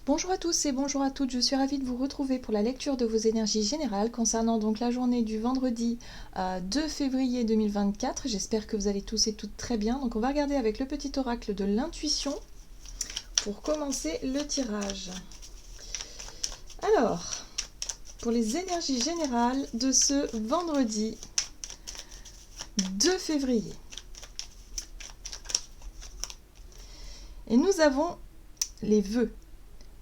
Bonjour à tous et bonjour à toutes, je suis ravie de vous retrouver pour la lecture de vos énergies générales concernant donc la journée du vendredi 2 février 2024. J'espère que vous allez tous et toutes très bien. Donc on va regarder avec le petit oracle de l'intuition pour commencer le tirage. Alors, pour les énergies générales de ce vendredi 2 février. Et nous avons les vœux.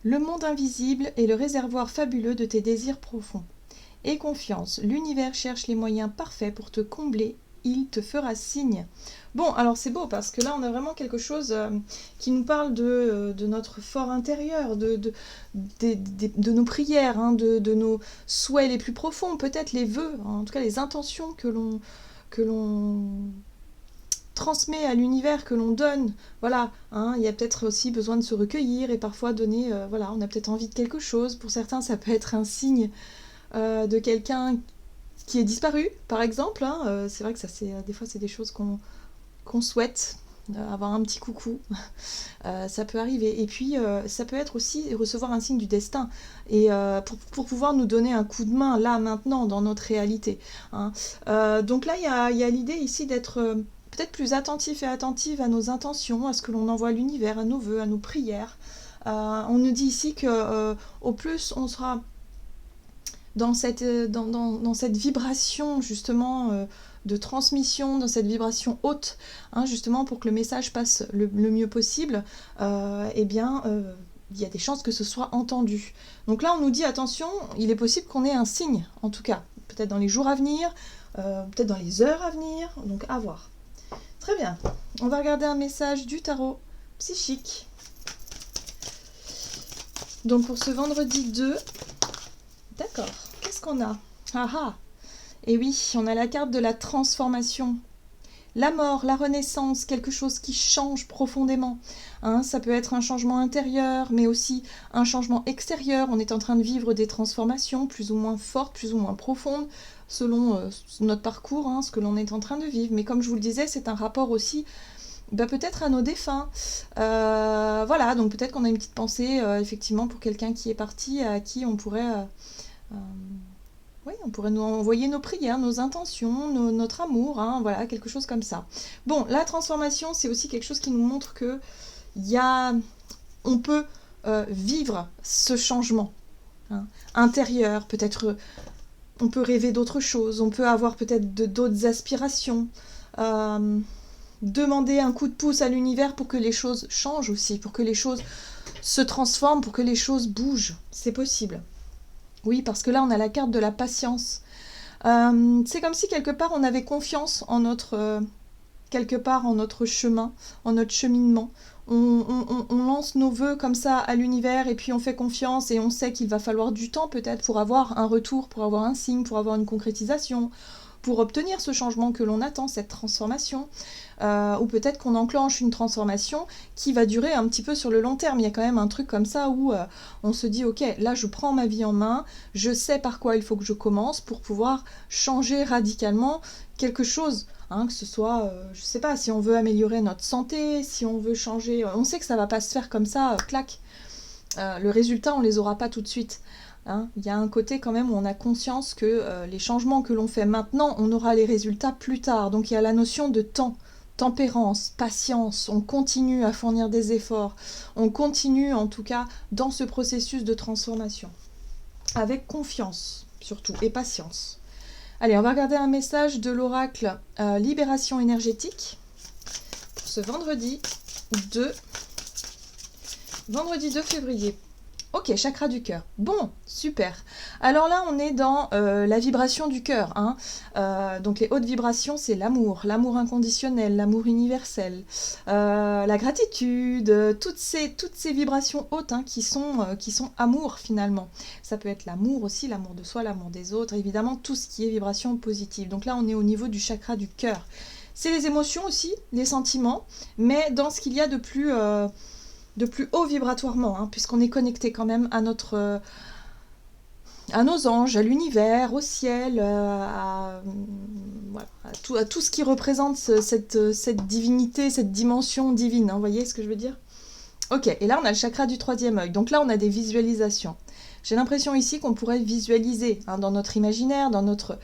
Le monde invisible est le réservoir fabuleux de tes désirs profonds. Aie confiance, l'univers cherche les moyens parfaits pour te combler, il te fera signe. Bon, alors c'est beau parce que là on a vraiment quelque chose qui nous parle de notre fort intérieur, de nos prières, hein, de nos souhaits les plus profonds, peut-être les vœux, hein, en tout cas les intentions que l'on transmet à l'univers, que l'on donne. Voilà, hein, il y a peut-être aussi besoin de se recueillir et parfois donner, voilà, on a peut-être envie de quelque chose. Pour certains, ça peut être un signe de quelqu'un qui est disparu, par exemple. Hein. C'est vrai que ça, des fois, c'est des choses qu'on souhaite. Avoir un petit coucou, ça peut arriver. Et puis, ça peut être aussi recevoir un signe du destin, et pour pouvoir nous donner un coup de main, là, maintenant, dans notre réalité. Hein. Donc là, il y a l'idée ici d'être peut-être plus attentif et attentive à nos intentions, à ce que l'on envoie à l'univers, à nos vœux, à nos prières. On nous dit ici que au plus on sera dans cette vibration justement de transmission, dans cette vibration haute, hein, justement pour que le message passe le mieux possible, eh bien il y a des chances que ce soit entendu. Donc là on nous dit attention, il est possible qu'on ait un signe, en tout cas, peut-être dans les jours à venir, peut-être dans les heures à venir, donc à voir. Très bien, on va regarder un message du tarot psychique. Donc pour ce vendredi 2, d'accord, qu'est-ce qu'on a? Ah ah. Et oui, on a la carte de la transformation. La mort, la renaissance, quelque chose qui change profondément. Hein, ça peut être un changement intérieur, mais aussi un changement extérieur. On est en train de vivre des transformations plus ou moins fortes, plus ou moins profondes, selon notre parcours, hein, ce que l'on est en train de vivre. Mais comme je vous le disais, c'est un rapport aussi peut-être à nos défunts. Voilà, donc peut-être qu'on a une petite pensée, effectivement, pour quelqu'un qui est parti, à qui on pourrait... oui, on pourrait nous envoyer nos prières, nos intentions, notre amour, hein, voilà, quelque chose comme ça. Bon, la transformation, c'est aussi quelque chose qui nous montre que on peut vivre ce changement, hein, intérieur, peut-être on peut rêver d'autres choses, on peut avoir peut-être d'autres aspirations, demander un coup de pouce à l'univers pour que les choses changent aussi, pour que les choses se transforment, pour que les choses bougent, c'est possible. Oui, parce que là, on a la carte de la patience. C'est comme si quelque part, on avait confiance en quelque part en notre chemin, en notre cheminement. On lance nos vœux comme ça à l'univers et puis on fait confiance et on sait qu'il va falloir du temps peut-être pour avoir un retour, pour avoir un signe, pour avoir une concrétisation, pour obtenir ce changement que l'on attend, cette transformation. Ou peut-être qu'on enclenche une transformation qui va durer un petit peu sur le long terme. Il y a quand même un truc comme ça où on se dit ok, là je prends ma vie en main, je sais par quoi il faut que je commence pour pouvoir changer radicalement quelque chose. Hein, que ce soit, je sais pas, si on veut améliorer notre santé, si on veut changer, on sait que ça va pas se faire comme ça, clac. Le résultat, on les aura pas tout de suite. Hein. Il y a un côté quand même où on a conscience que les changements que l'on fait maintenant, on aura les résultats plus tard. Donc il y a la notion de temps, tempérance, patience, on continue à fournir des efforts, on continue en tout cas dans ce processus de transformation. Avec confiance surtout et patience. Allez, on va regarder un message de l'oracle Libération énergétique pour ce vendredi 2 février. Ok, chakra du cœur. Bon, super. Alors là, on est dans la vibration du cœur. Hein. Donc les hautes vibrations, c'est l'amour inconditionnel, l'amour universel, la gratitude, toutes ces vibrations hautes, hein, qui sont amour finalement. Ça peut être l'amour aussi, l'amour de soi, l'amour des autres, évidemment tout ce qui est vibration positive. Donc là, on est au niveau du chakra du cœur. C'est les émotions aussi, les sentiments, mais dans ce qu'il y a de plus haut vibratoirement, hein, puisqu'on est connecté quand même à nos anges, à l'univers, au ciel, voilà, à tout ce qui représente cette divinité, cette dimension divine. Hein, vous voyez ce que je veux dire ? Ok, et là on a le chakra du troisième œil. Donc là on a des visualisations. J'ai l'impression ici qu'on pourrait visualiser hein, dans notre imaginaire, dans notre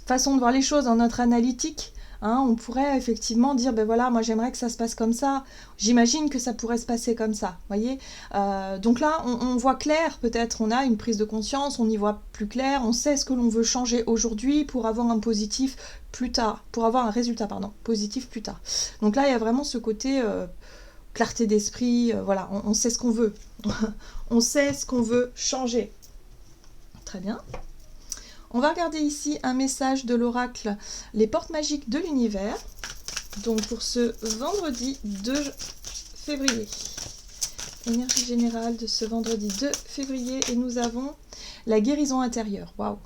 façon de voir les choses, dans notre analytique. Hein, on pourrait effectivement dire, ben voilà, moi j'aimerais que ça se passe comme ça. J'imagine que ça pourrait se passer comme ça, voyez. Donc là, on voit clair, peut-être, on a une prise de conscience, on y voit plus clair, on sait ce que l'on veut changer aujourd'hui pour avoir un positif plus tard, pour avoir un résultat, pardon, positif plus tard. Donc là, il y a vraiment ce côté clarté d'esprit, voilà, on sait ce qu'on veut. On sait ce qu'on veut changer. Très bien. On va regarder ici un message de l'oracle Les portes magiques de l'univers. Donc pour ce vendredi 2 février. Énergie générale de ce vendredi 2 février. Et nous avons la guérison intérieure. Waouh!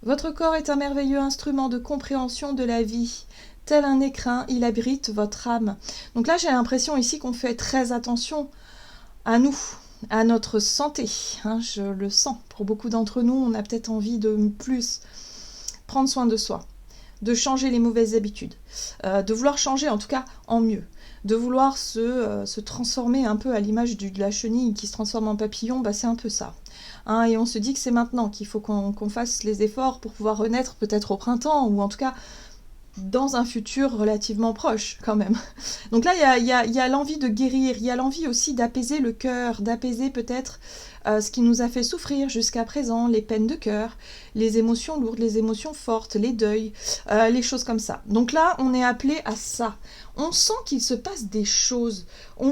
Votre corps est un merveilleux instrument de compréhension de la vie. Tel un écrin, il abrite votre âme. Donc là, j'ai l'impression ici qu'on fait très attention à nous, à notre santé, hein, je le sens. Pour beaucoup d'entre nous, on a peut-être envie de plus prendre soin de soi, de changer les mauvaises habitudes, de vouloir changer en tout cas en mieux, de vouloir se transformer un peu à l'image de la chenille qui se transforme en papillon, bah c'est un peu ça. Hein, et on se dit que c'est maintenant qu'il faut qu'on fasse les efforts pour pouvoir renaître peut-être au printemps, ou en tout cas dans un futur relativement proche quand même. Donc là, il y a l'envie de guérir, il y a l'envie aussi d'apaiser le cœur, d'apaiser peut-être ce qui nous a fait souffrir jusqu'à présent, les peines de cœur, les émotions lourdes, les émotions fortes, les deuils, les choses comme ça. Donc là, on est appelé à ça. On sent qu'il se passe des choses. On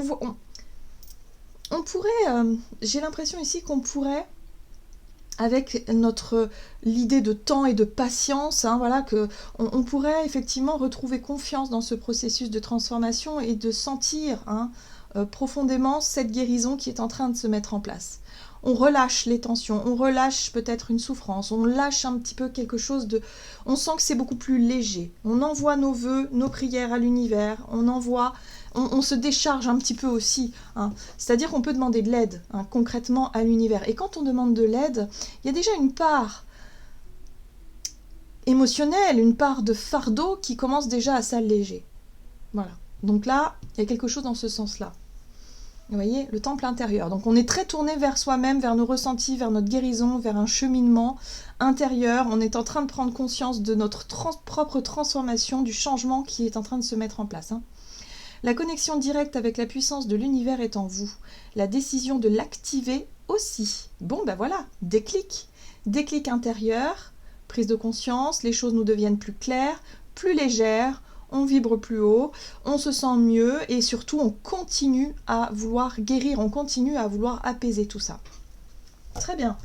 pourrait, j'ai l'impression ici qu'on pourrait, avec l'idée de temps et de patience, hein, voilà, on pourrait effectivement retrouver confiance dans ce processus de transformation et de sentir hein, profondément cette guérison qui est en train de se mettre en place. On relâche les tensions, on relâche peut-être une souffrance, on lâche un petit peu quelque chose de... On sent que c'est beaucoup plus léger. On envoie nos vœux, nos prières à l'univers, on se décharge un petit peu aussi. Hein. C'est-à-dire qu'on peut demander de l'aide hein, concrètement à l'univers. Et quand on demande de l'aide, il y a déjà une part émotionnelle, une part de fardeau qui commence déjà à s'alléger. Voilà. Donc là, il y a quelque chose dans ce sens-là. Vous voyez, le temple intérieur. Donc on est très tourné vers soi-même, vers nos ressentis, vers notre guérison, vers un cheminement intérieur. On est en train de prendre conscience de notre propre transformation, du changement qui est en train de se mettre en place. Hein. La connexion directe avec la puissance de l'univers est en vous. La décision de l'activer aussi. Bon, ben voilà, déclic. Déclic intérieur, prise de conscience, les choses nous deviennent plus claires, plus légères, on vibre plus haut, on se sent mieux et surtout on continue à vouloir guérir, on continue à vouloir apaiser tout ça. Très bien.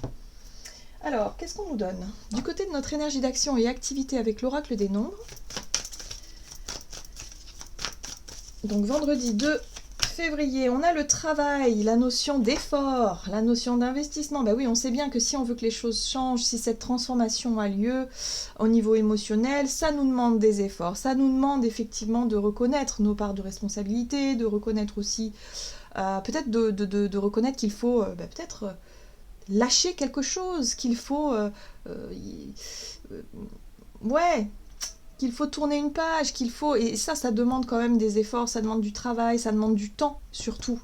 Alors, qu'est-ce qu'on nous donne? Du côté de notre énergie d'action et activité avec l'oracle des nombres, donc vendredi 2 février, on a le travail, la notion d'effort, la notion d'investissement. Ben oui, on sait bien que si on veut que les choses changent, si cette transformation a lieu au niveau émotionnel, ça nous demande des efforts. Ça nous demande effectivement de reconnaître nos parts de responsabilité, de reconnaître aussi, peut-être de reconnaître qu'il faut peut-être lâcher quelque chose, qu'il faut... qu'il faut tourner une page, qu'il faut... Et ça demande quand même des efforts, ça demande du travail, ça demande du temps, surtout.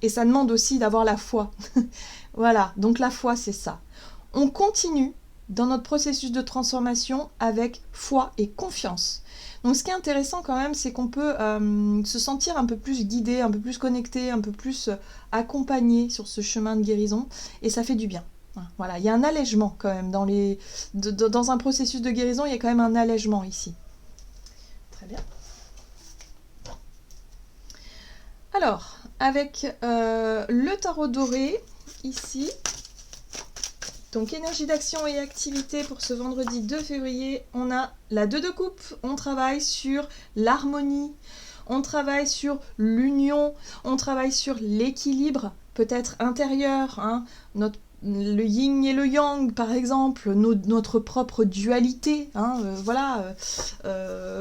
Et ça demande aussi d'avoir la foi. Voilà, donc la foi, c'est ça. On continue dans notre processus de transformation avec foi et confiance. Donc ce qui est intéressant quand même, c'est qu'on peut se sentir un peu plus guidé, un peu plus connecté, un peu plus accompagné sur ce chemin de guérison, et ça fait du bien. Voilà, il y a un allègement quand même dans un processus de guérison, il y a quand même un allègement ici. Très bien. Alors, avec le tarot doré, ici, donc énergie d'action et activité pour ce vendredi 2 février, on a la 2 de coupe, on travaille sur l'harmonie, on travaille sur l'union, on travaille sur l'équilibre, peut-être intérieur, hein, le yin et le yang, par exemple, notre propre dualité, hein, voilà.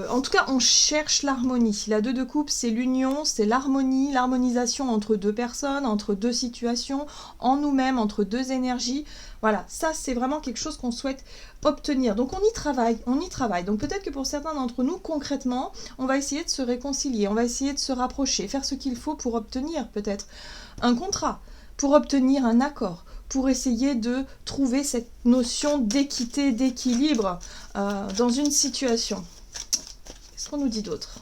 En tout cas, on cherche l'harmonie. La 2 de coupe, c'est l'union, c'est l'harmonie, l'harmonisation entre deux personnes, entre deux situations, en nous-mêmes, entre deux énergies. Voilà, ça c'est vraiment quelque chose qu'on souhaite obtenir. Donc on y travaille, on y travaille. Donc peut-être que pour certains d'entre nous, concrètement, on va essayer de se réconcilier, on va essayer de se rapprocher, faire ce qu'il faut pour obtenir peut-être un contrat, pour obtenir un accord, pour essayer de trouver cette notion d'équité, d'équilibre dans une situation. Qu'est-ce qu'on nous dit d'autre?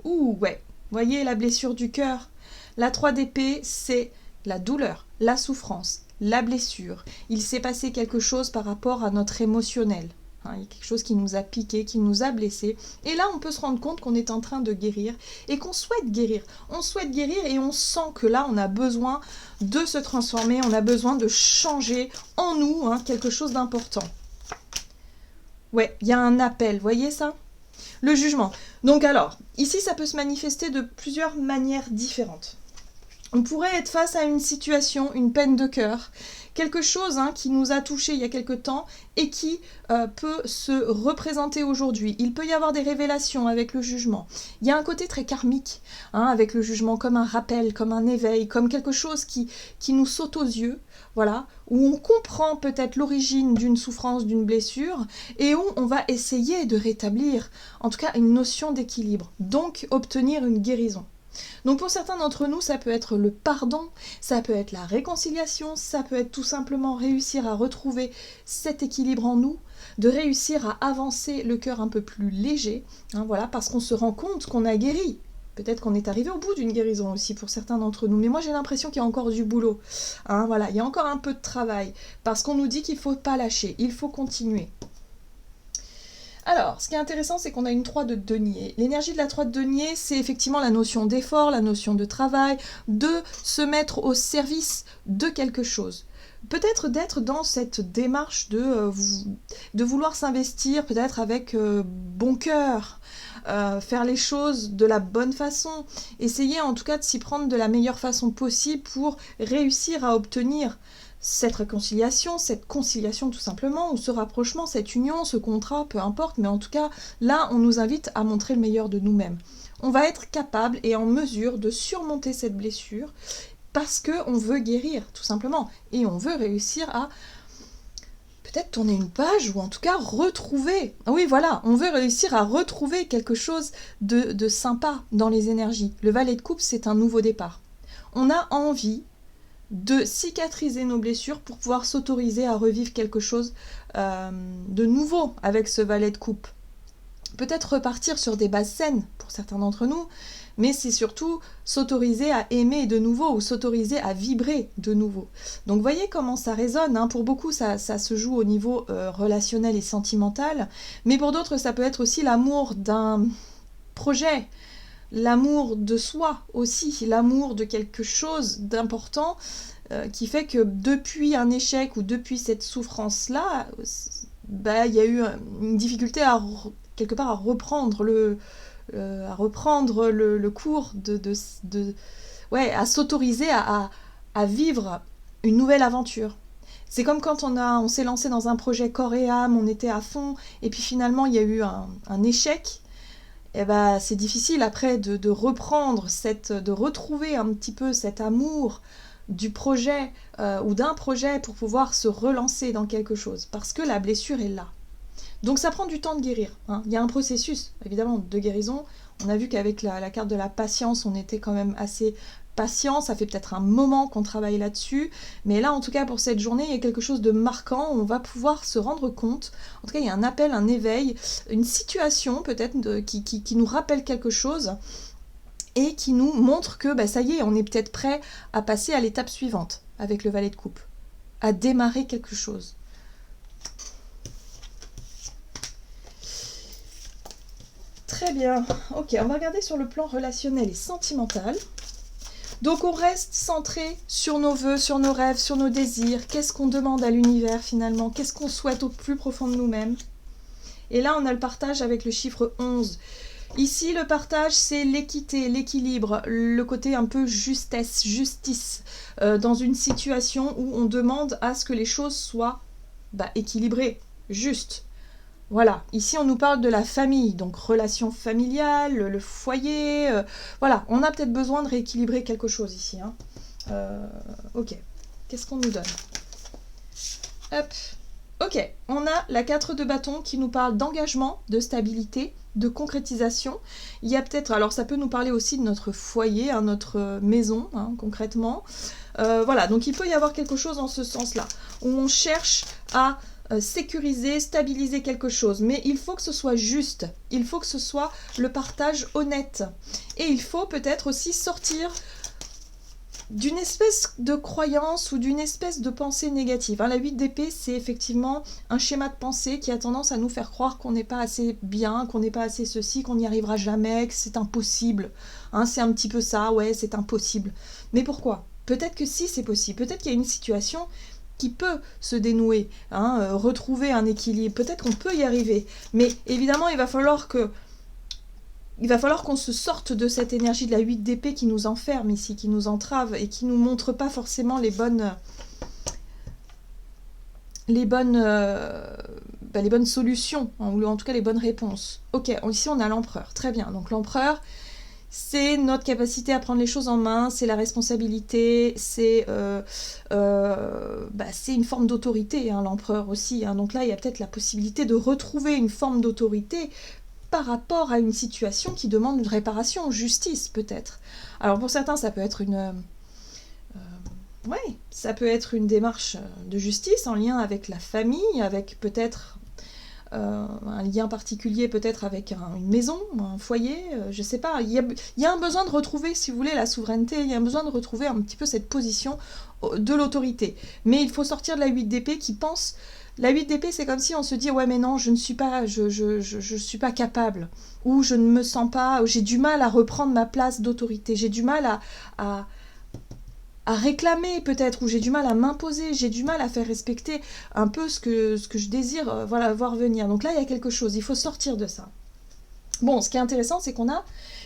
Ouh, ouais, voyez la blessure du cœur. La 3 d'épée, c'est la douleur, la souffrance, la blessure. Il s'est passé quelque chose par rapport à notre émotionnel. Il y a quelque chose qui nous a piqué, qui nous a blessés. Et là, on peut se rendre compte qu'on est en train de guérir et qu'on souhaite guérir. On souhaite guérir et on sent que là, on a besoin de se transformer, on a besoin de changer en nous quelque chose d'important. Ouais, il y a un appel, voyez ça? Le jugement. Donc alors, ici, ça peut se manifester de plusieurs manières différentes. On pourrait être face à une situation, une peine de cœur, quelque chose qui nous a touché il y a quelque temps et qui peut se représenter aujourd'hui. Il peut y avoir des révélations avec le jugement. Il y a un côté très karmique avec le jugement, comme un rappel, comme un éveil, comme quelque chose qui nous saute aux yeux, voilà, où on comprend peut-être l'origine d'une souffrance, d'une blessure, et où on va essayer de rétablir, en tout cas, une notion d'équilibre, donc obtenir une guérison. Donc pour certains d'entre nous, ça peut être le pardon, ça peut être la réconciliation, ça peut être tout simplement réussir à retrouver cet équilibre en nous, de réussir à avancer le cœur un peu plus léger, voilà, parce qu'on se rend compte qu'on a guéri. Peut-être qu'on est arrivé au bout d'une guérison aussi pour certains d'entre nous, mais moi j'ai l'impression qu'il y a encore du boulot. Voilà, il y a encore un peu de travail, parce qu'on nous dit qu'il ne faut pas lâcher, il faut continuer. Alors, ce qui est intéressant, c'est qu'on a une 3 de denier. L'énergie de la 3 de denier, c'est effectivement la notion d'effort, la notion de travail, de se mettre au service de quelque chose. Peut-être d'être dans cette démarche de vouloir s'investir, peut-être avec bon cœur, faire les choses de la bonne façon, essayer en tout cas de s'y prendre de la meilleure façon possible pour réussir à obtenir cette réconciliation, cette conciliation tout simplement, ou ce rapprochement, cette union, ce contrat, peu importe, mais en tout cas, là, on nous invite à montrer le meilleur de nous-mêmes. On va être capable et en mesure de surmonter cette blessure parce qu'on veut guérir, tout simplement, et on veut réussir à peut-être tourner une page, ou en tout cas retrouver, oui voilà, on veut réussir à retrouver quelque chose de sympa dans les énergies. Le valet de coupe, c'est un nouveau départ. On a envie de cicatriser nos blessures pour pouvoir s'autoriser à revivre quelque chose de nouveau avec ce valet de coupe. Peut-être repartir sur des bases saines pour certains d'entre nous, mais c'est surtout s'autoriser à aimer de nouveau ou s'autoriser à vibrer de nouveau. Donc voyez comment ça résonne, pour beaucoup ça se joue au niveau relationnel et sentimental, mais pour d'autres ça peut être aussi l'amour d'un projet, l'amour de soi aussi, l'amour de quelque chose d'important qui fait que depuis un échec ou depuis cette souffrance-là, il y a eu une difficulté quelque part à reprendre le cours, à s'autoriser à vivre une nouvelle aventure. C'est comme quand on s'est lancé dans un projet corps et âme, on était à fond, et puis finalement il y a eu un échec. C'est difficile après de reprendre, de retrouver un petit peu cet amour du projet ou d'un projet pour pouvoir se relancer dans quelque chose, parce que la blessure est là. Donc ça prend du temps de guérir. Il y a un processus, évidemment, de guérison. On a vu qu'avec la carte de la patience, on était quand même assez patient. Ça fait peut-être un moment qu'on travaille là-dessus. Mais là, en tout cas, pour cette journée, il y a quelque chose de marquant. On va pouvoir se rendre compte. En tout cas, il y a un appel, un éveil, une situation peut-être qui nous rappelle quelque chose et qui nous montre que ça y est, on est peut-être prêt à passer à l'étape suivante avec le valet de coupe, à démarrer quelque chose. Très bien, ok, on va regarder sur le plan relationnel et sentimental. Donc on reste centré sur nos vœux, sur nos rêves, sur nos désirs. Qu'est-ce qu'on demande à l'univers finalement? Qu'est-ce qu'on souhaite au plus profond de nous-mêmes? Et là on a le partage avec le chiffre 11. Ici, le partage, c'est l'équité, l'équilibre, le côté un peu justesse, justice, dans une situation où on demande à ce que les choses soient équilibrées, justes. Voilà, ici on nous parle de la famille, donc relation familiale, le foyer, voilà, on a peut-être besoin de rééquilibrer quelque chose ici. Hein. Ok, qu'est-ce qu'on nous donne? Hop, ok, on a la 4 de bâton qui nous parle d'engagement, de stabilité, de concrétisation. Il y a peut-être, alors ça peut nous parler aussi de notre foyer, hein, notre maison, hein, concrètement. Voilà, donc il peut y avoir quelque chose en ce sens-là, où on cherche à sécuriser, stabiliser quelque chose. Mais il faut que ce soit juste, il faut que ce soit le partage honnête. Et il faut peut-être aussi sortir d'une espèce de croyance ou d'une espèce de pensée négative. Hein, la 8 d'épée, c'est effectivement un schéma de pensée qui a tendance à nous faire croire qu'on n'est pas assez bien, qu'on n'est pas assez ceci, qu'on n'y arrivera jamais, que c'est impossible. Hein, c'est un petit peu ça, ouais, c'est impossible. Mais pourquoi? Peut-être que si c'est possible, peut-être qu'il y a une situation qui peut se dénouer, hein, retrouver un équilibre, peut-être qu'on peut y arriver. Mais évidemment, il va falloir qu'on se sorte de cette énergie de la 8 d'épée qui nous enferme ici, qui nous entrave et qui nous montre pas forcément les bonnes solutions, hein, ou en tout cas les bonnes réponses. Ok, ici on a l'empereur, très bien. Donc l'empereur, c'est notre capacité à prendre les choses en main, c'est la responsabilité, c'est une forme d'autorité, hein, l'empereur aussi. Hein. Donc là, il y a peut-être la possibilité de retrouver une forme d'autorité par rapport à une situation qui demande une réparation, justice peut-être. Alors pour certains, ça peut être ça peut être une démarche de justice en lien avec la famille, avec peut-être un lien particulier peut-être avec une maison, un foyer, je sais pas. Il y a un besoin de retrouver, si vous voulez, la souveraineté, il y a un besoin de retrouver un petit peu cette position de l'autorité. Mais il faut sortir de la 8 d'épée qui pense... La 8 d'épée, c'est comme si on se dit « Ouais, mais non, je ne suis pas, je suis pas capable. » Ou « Je ne me sens pas... J'ai du mal à reprendre ma place d'autorité. J'ai du mal à réclamer peut-être, ou j'ai du mal à m'imposer, j'ai du mal à faire respecter un peu ce que je désire voir venir. » Donc là, il y a quelque chose, il faut sortir de ça. Bon, ce qui est intéressant, c'est qu'on a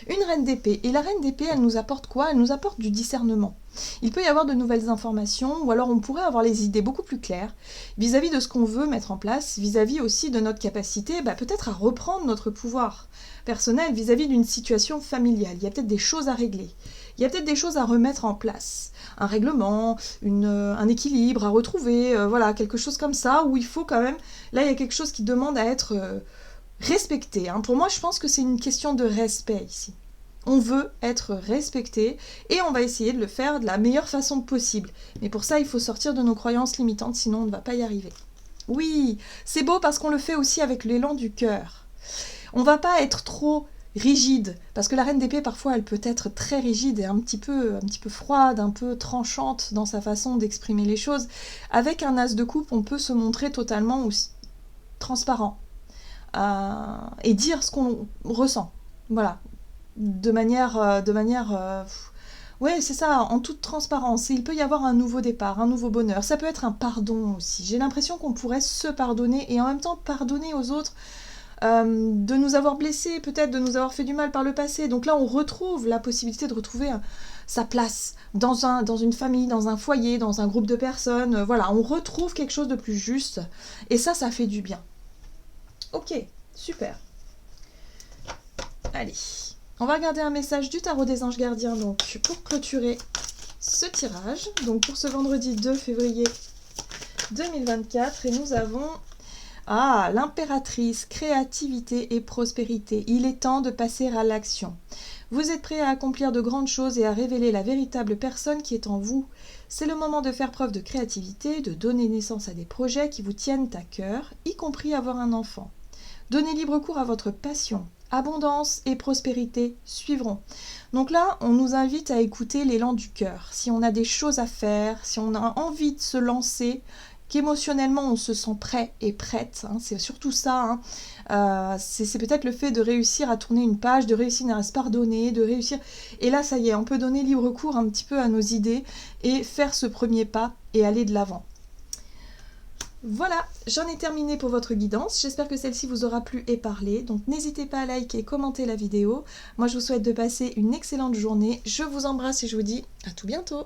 une reine d'épée. Et la reine d'épée, elle nous apporte quoi? Elle nous apporte du discernement. Il peut y avoir de nouvelles informations, ou alors on pourrait avoir les idées beaucoup plus claires vis-à-vis de ce qu'on veut mettre en place, vis-à-vis aussi de notre capacité peut-être à reprendre notre pouvoir personnel vis-à-vis d'une situation familiale. Il y a peut-être des choses à régler. Il y a peut-être des choses à remettre en place. Un règlement, un équilibre à retrouver, voilà, quelque chose comme ça, où il faut quand même... Là, il y a quelque chose qui demande à être... respecté. Hein. Pour moi, je pense que c'est une question de respect ici. On veut être respecté et on va essayer de le faire de la meilleure façon possible. Mais pour ça, il faut sortir de nos croyances limitantes, sinon on ne va pas y arriver. Oui, c'est beau parce qu'on le fait aussi avec l'élan du cœur. On ne va pas être trop rigide, parce que la reine d'épée, parfois, elle peut être très rigide et un petit peu froide, un peu tranchante dans sa façon d'exprimer les choses. Avec un as de coupe, on peut se montrer totalement aussi transparent. Et dire ce qu'on ressent, voilà, de manière ouais, c'est ça, en toute transparence. Et il peut y avoir un nouveau départ, un nouveau bonheur. Ça peut être un pardon aussi. J'ai l'impression qu'on pourrait se pardonner et en même temps pardonner aux autres de nous avoir blessés, peut-être de nous avoir fait du mal par le passé. Donc là, on retrouve la possibilité de retrouver sa place dans une famille, dans un foyer, dans un groupe de personnes. Voilà, on retrouve quelque chose de plus juste. Et ça fait du bien. Ok, super. Allez, on va regarder un message du tarot des anges gardiens donc pour clôturer ce tirage. Donc pour ce vendredi 2 février 2024 et nous avons l'impératrice, créativité et prospérité. Il est temps de passer à l'action. Vous êtes prêt à accomplir de grandes choses et à révéler la véritable personne qui est en vous. C'est le moment de faire preuve de créativité, de donner naissance à des projets qui vous tiennent à cœur, y compris avoir un enfant. Donnez libre cours à votre passion. Abondance et prospérité suivront. Donc là, on nous invite à écouter l'élan du cœur. Si on a des choses à faire, si on a envie de se lancer, qu'émotionnellement on se sent prêt et prête, hein, c'est surtout ça. Hein. C'est peut-être le fait de réussir à tourner une page, de réussir à se pardonner, de réussir... Et là, ça y est, on peut donner libre cours un petit peu à nos idées et faire ce premier pas et aller de l'avant. Voilà, j'en ai terminé pour votre guidance. J'espère que celle-ci vous aura plu et parlé. Donc n'hésitez pas à liker et commenter la vidéo. Moi je vous souhaite de passer une excellente journée. Je vous embrasse et je vous dis à tout bientôt.